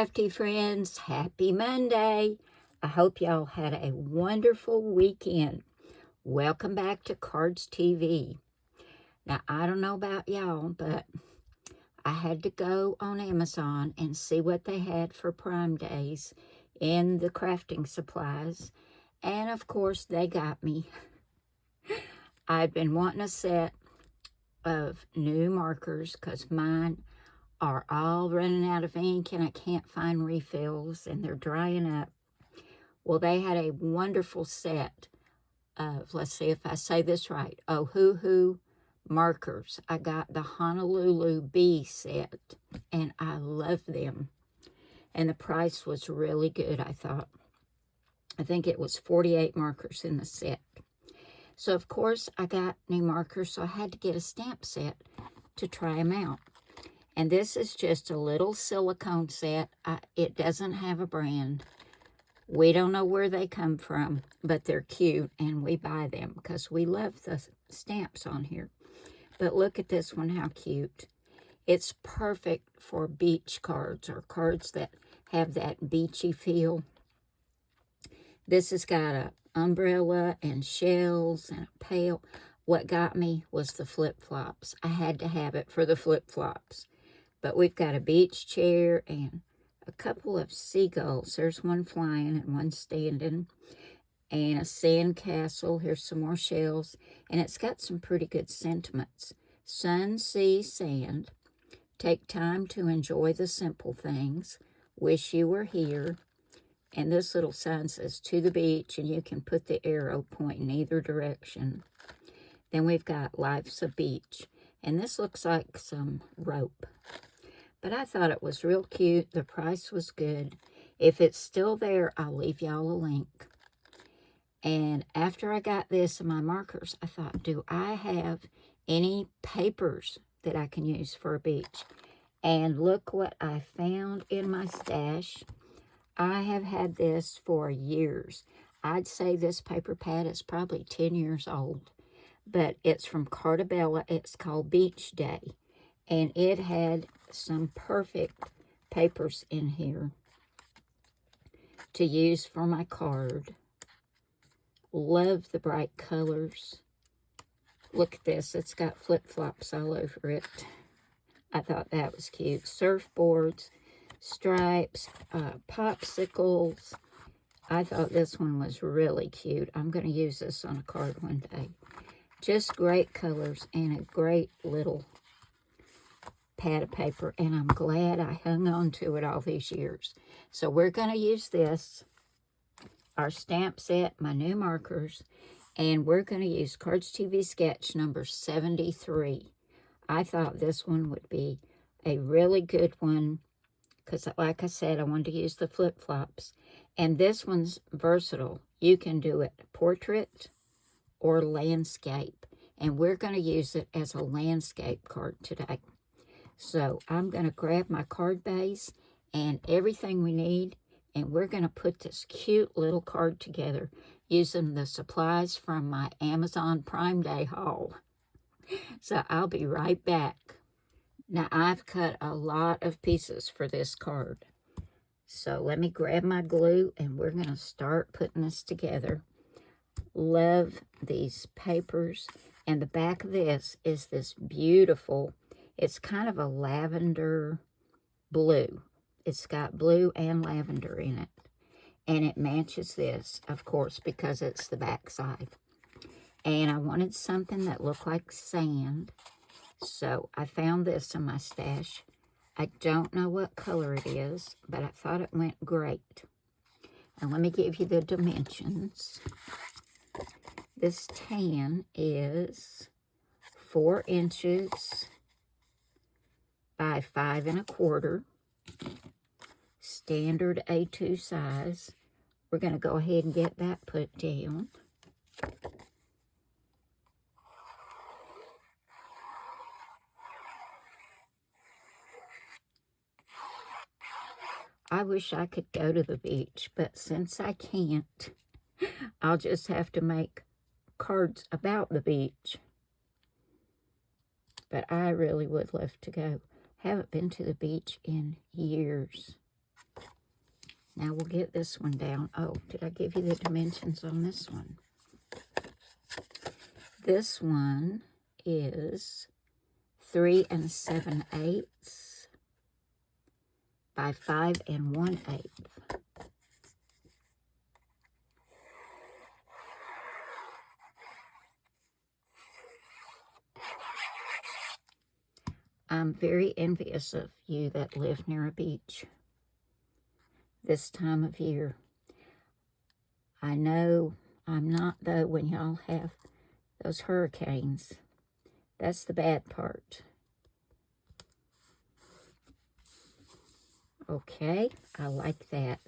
crafty friends. Happy Monday. I hope y'all had a wonderful weekend. Welcome back to Cardz TV. Now, I don't know about y'all, but I had to go on Amazon and see what they had for Prime Days in the crafting supplies. And, of course, they got me. I've been wanting a set of new markers because mine are all running out of ink and I can't find refills and they're drying up. Well, they had a wonderful set of, let's see if I say this right, Ohuhu markers. I got the Honolulu B set and I love them. And the price was really good, I thought. I think it was 48 markers in the set. So, of course, I got new markers, so I had to get a stamp set to try them out. And this is just a little silicone set. It doesn't have a brand. We don't know where they come from, but they're cute, and we buy them because we love the stamps on here. But look at this one, how cute. It's perfect for beach cards or cards that have that beachy feel. This has got an umbrella and shells and a pail. What got me was the flip-flops. I had to have it for the flip-flops. But we've got a beach chair and a couple of seagulls. There's one flying and one standing. And a sand castle. Here's some more shells. And it's got some pretty good sentiments. Sun, sea, sand. Take time to enjoy the simple things. Wish you were here. And this little sign says, to the beach. And you can put the arrow pointing either direction. Then we've got Life's a Beach. And this looks like some rope. But I thought it was real cute. The price was good. If it's still there, I'll leave y'all a link. And after I got this and my markers, I thought, do I have any papers that I can use for a beach? And look what I found in my stash. I have had this for years. I'd say this paper pad is probably 10 years old. But it's from Carta Bella. It's called Beach Day. And it had some perfect papers in here to use for my card. Love the bright colors. Look at this. It's got flip-flops all over it. I thought that was cute. Surfboards, stripes, popsicles. I thought this one was really cute. I'm going to use this on a card one day. Just great colors and a great little pad of paper, and I'm glad I hung on to it all these years. So we're going to use this, our stamp set, my new markers, and we're going to use Cardz TV sketch number 73. I thought this one would be a really good one because, like I said, I wanted to use the flip-flops. And this one's versatile. You can do it portrait or landscape, and we're going to use it as a landscape card today. So I'm going to grab my card base and everything we need, and we're going to put this cute little card together using the supplies from my Amazon Prime Day haul. So I'll be right back. Now, I've cut a lot of pieces for this card. So let me grab my glue, and we're going to start putting this together. Love these papers. And the back of this is this beautiful, it's kind of a lavender blue. It's got blue and lavender in it. And it matches this, of course, because it's the back side. And I wanted something that looked like sand. So I found this in my stash. I don't know what color it is, but I thought it went great. And let me give you the dimensions. This tan is 4 inches by 5 1/4, standard A2 size. We're going to go ahead and get that put down. I wish I could go to the beach, but since I can't, I'll just have to make cards about the beach. But I really would love to go. Haven't been to the beach in years. Now we'll get this one down. Oh, did I give you the dimensions on this one? This one is 3 7/8 by 5 1/8. I'm very envious of you that live near a beach this time of year. I know I'm not, though, when y'all have those hurricanes. That's the bad part. Okay, I like that.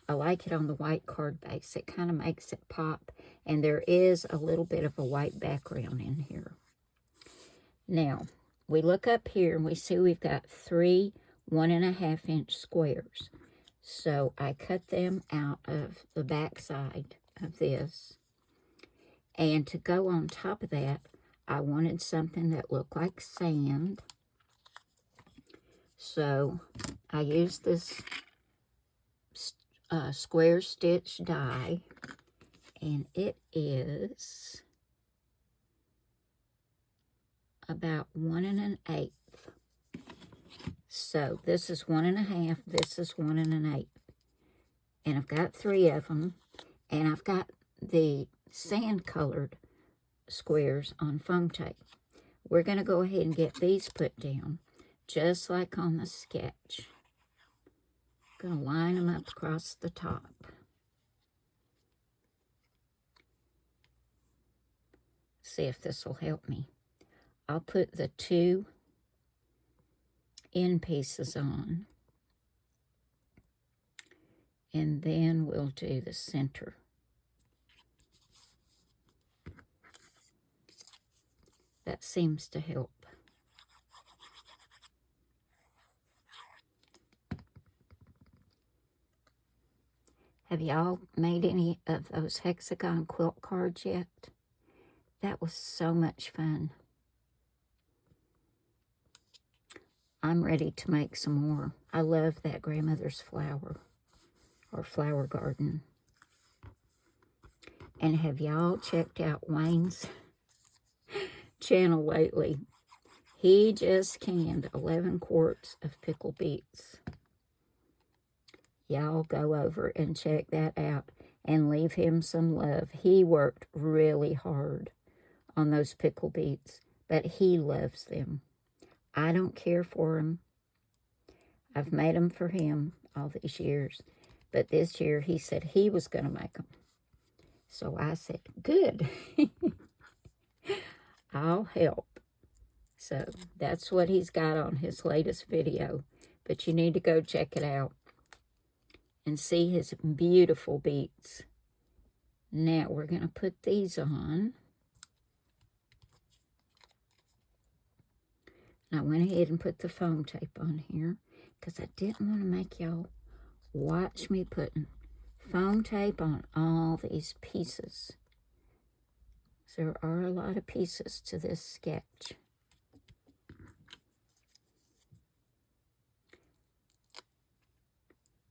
I like it on the white card base. It kind of makes it pop, and there is a little bit of a white background in here. Now, we look up here and we see we've got 3 1.5-inch squares. So I cut them out of the back side of this. And to go on top of that, I wanted something that looked like sand. So I used this square stitch die, and it is about 1 1/8. So this is 1 1/2, this is 1 1/8. And I've got 3 of them, and I've got the sand colored squares on foam tape. We're going to go ahead and get these put down, just like on the sketch. Going to line them up across the top. See if this will help me. I'll put the 2 end pieces on, and then we'll do the center. That seems to help. Have y'all made any of those hexagon quilt cards yet? That was so much fun. I'm ready to make some more. I love that grandmother's flower or flower garden. And have y'all checked out Wayne's channel lately? He just canned 11 quarts of pickled beets. Y'all go over and check that out and leave him some love. He worked really hard on those pickled beets, but he loves them. I don't care for them. I've made them for him all these years, but this year he said he was going to make them. So I said, good. I'll help. So that's what he's got on his latest video, but you need to go check it out and see his beautiful beets. Now we're going to put these on. I went ahead and put the foam tape on here because I didn't want to make y'all watch me putting foam tape on all these pieces. There are a lot of pieces to this sketch.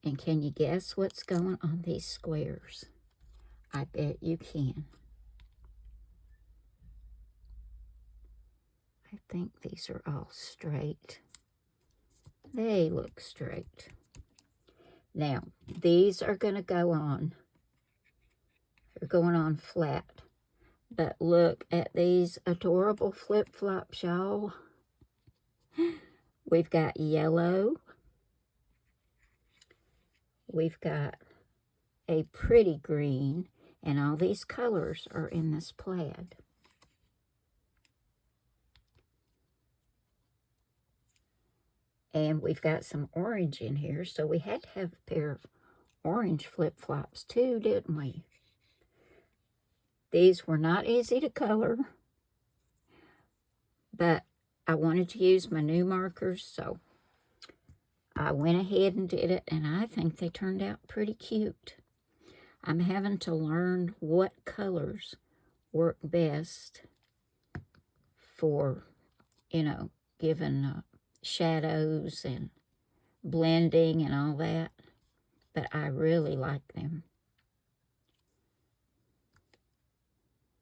And can you guess what's going on these squares? I bet you can. I think these are all straight. They look straight. Now, these are going to go on. They're going on flat. But look at these adorable flip-flops, y'all. We've got yellow. We've got a pretty green. And all these colors are in this plaid. And we've got some orange in here. So we had to have a pair of orange flip-flops too, didn't we? These were not easy to color, but I wanted to use my new markers, so I went ahead and did it, and I think they turned out pretty cute. I'm having to learn what colors work best for, you know, giving shadows and blending and all that. but I really like them.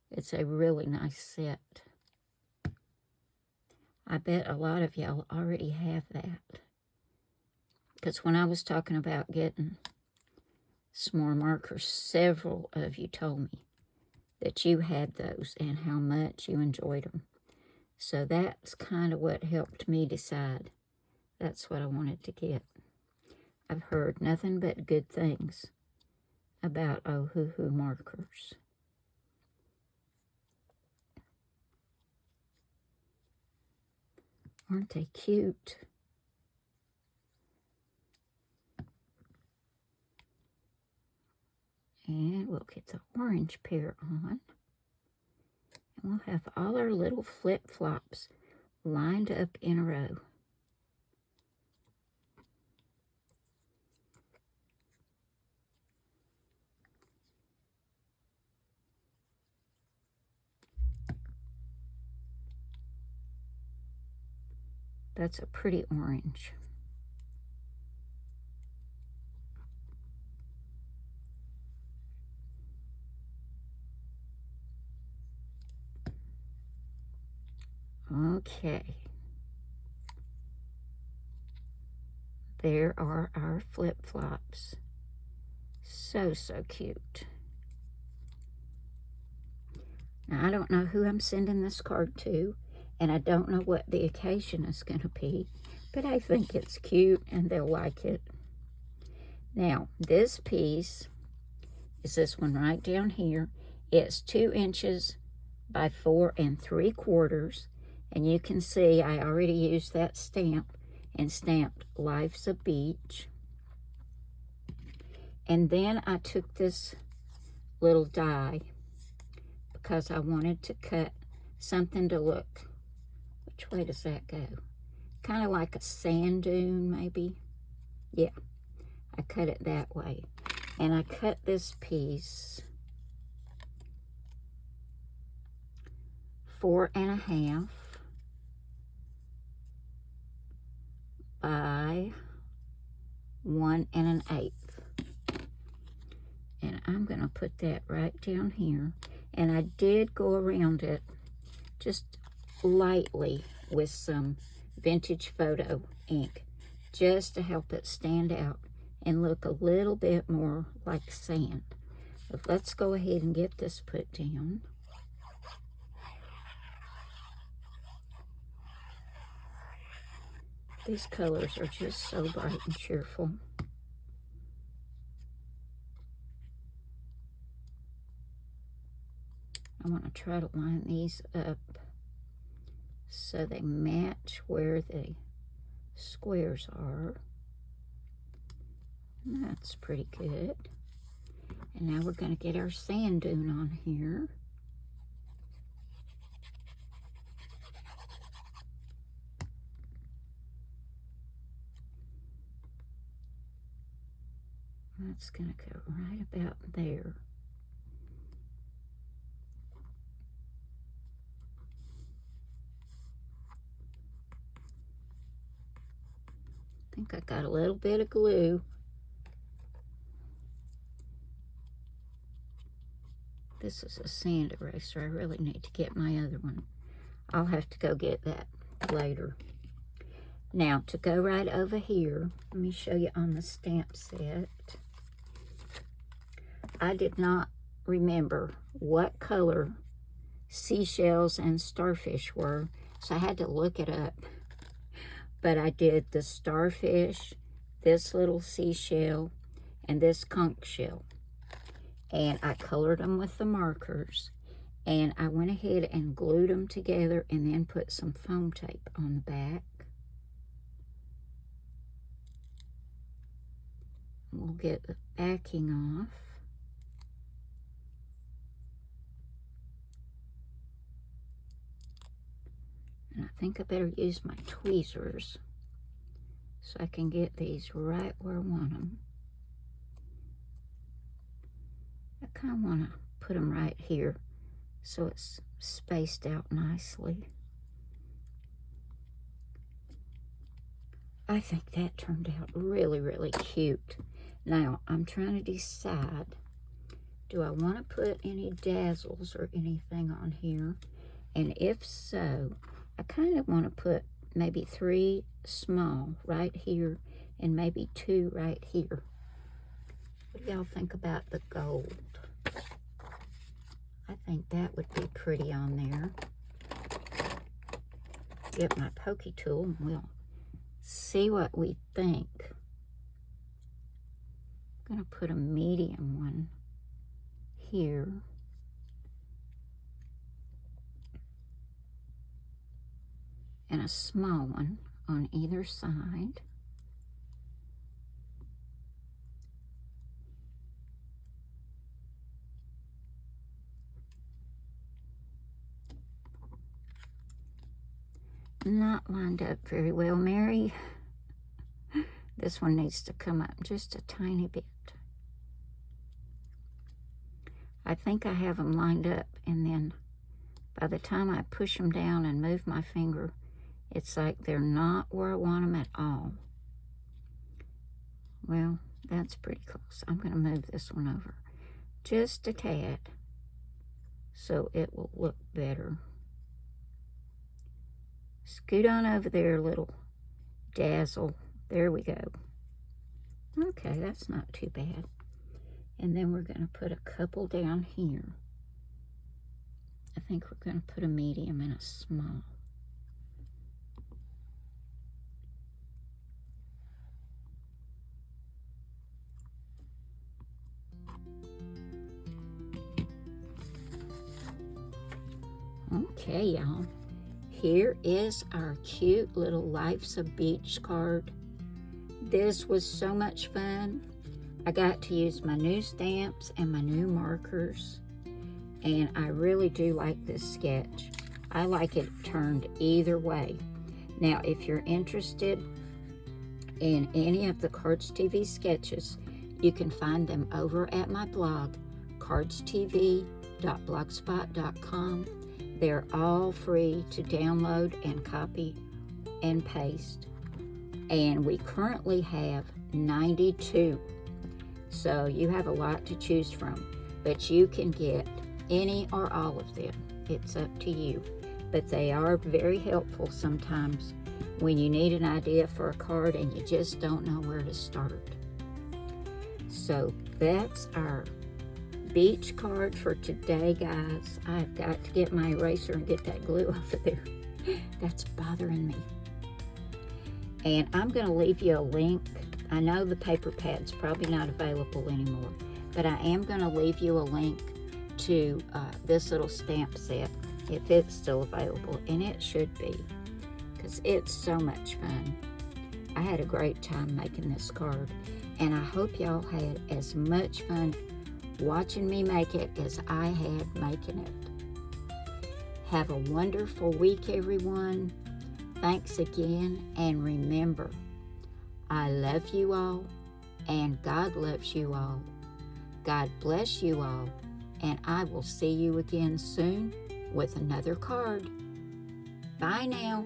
It's a really nice set. I bet a lot of y'all already have that. Because when I was talking about getting some more markers, several of you told me that you had those and how much you enjoyed them. So that's kind of what helped me decide that's what I wanted to get. I've heard nothing but good things about Ohuhu markers. Aren't they cute? And we'll get the orange pair on. And we'll have all our little flip-flops lined up in a row. That's a pretty orange. Okay. There are our flip-flops. So, so cute. Now, I don't know who I'm sending this card to, and I don't know what the occasion is going to be, but I think it's cute and they'll like it. Now, this piece is this one right down here. It's 2 inches by 4 3/4, and you can see I already used that stamp and stamped Life's a Beach. And then I took this little die because I wanted to cut something to look, which way does that go? Kind of like a sand dune, maybe. Yeah, I cut it that way. And I cut this piece 4 1/2 by 1 1/8. And I'm going to put that right down here. And I did go around it just lightly with some vintage photo ink just to help it stand out and look a little bit more like sand. But let's go ahead and get this put down. These colors are just so bright and cheerful. I want to try to line these up so they match where the squares are. And that's pretty good. And now we're going to get our sand dune on here. That's going to go right about there. I think I got a little bit of glue. This is a sand eraser. I really need to get my other one. I'll have to go get that later. Now, to go right over here, let me show you on the stamp set. I did not remember what color seashells and starfish were, so I had to look it up. But I did the starfish, this little seashell, and this conch shell. And I colored them with the markers. And I went ahead and glued them together and then put some foam tape on the back. We'll get the backing off. And I think I better use my tweezers so I can get these right where I want them. I kind of want to put them right here so it's spaced out nicely. I think that turned out really, really cute. Now, I'm trying to decide, do I want to put any dazzles or anything on here? And if so, I kind of want to put maybe 3 small right here and maybe 2 right here. What do y'all think about the gold? I think that would be pretty on there. Get my pokey tool and we'll see what we think. I'm going to put a medium one here. And a small one on either side. Not lined up very well, Mary. This one needs to come up just a tiny bit. I think I have them lined up, and then by the time I push them down and move my finger, it's like they're not where I want them at all. Well, that's pretty close. I'm going to move this one over just a tad so it will look better. Scoot on over there, little dazzle. There we go. Okay, that's not too bad. And then we're going to put a couple down here. I think we're going to put a medium and a small. Okay, y'all. Here is our cute little Life's a Beach card. This was so much fun. I got to use my new stamps and my new markers. And I really do like this sketch. I like it turned either way. Now, if you're interested in any of the Cardz TV sketches, you can find them over at my blog, cardztv.blogspot.com. They're all free to download and copy and paste. And we currently have 92. So you have a lot to choose from. But you can get any or all of them. It's up to you. But they are very helpful sometimes when you need an idea for a card and you just don't know where to start. So that's our beach card for today, guys. I've got to get my eraser and get that glue off of there. That's bothering me. And I'm going to leave you a link. I know the paper pad's probably not available anymore, but I am going to leave you a link to this little stamp set, if it's still available, and it should be, because it's so much fun. I had a great time making this card, and I hope y'all had as much fun watching me make it as I had making it. Have a wonderful week, everyone. Thanks again, and remember, I love you all, and God loves you all. God bless you all, and I will see you again soon with another card. Bye now.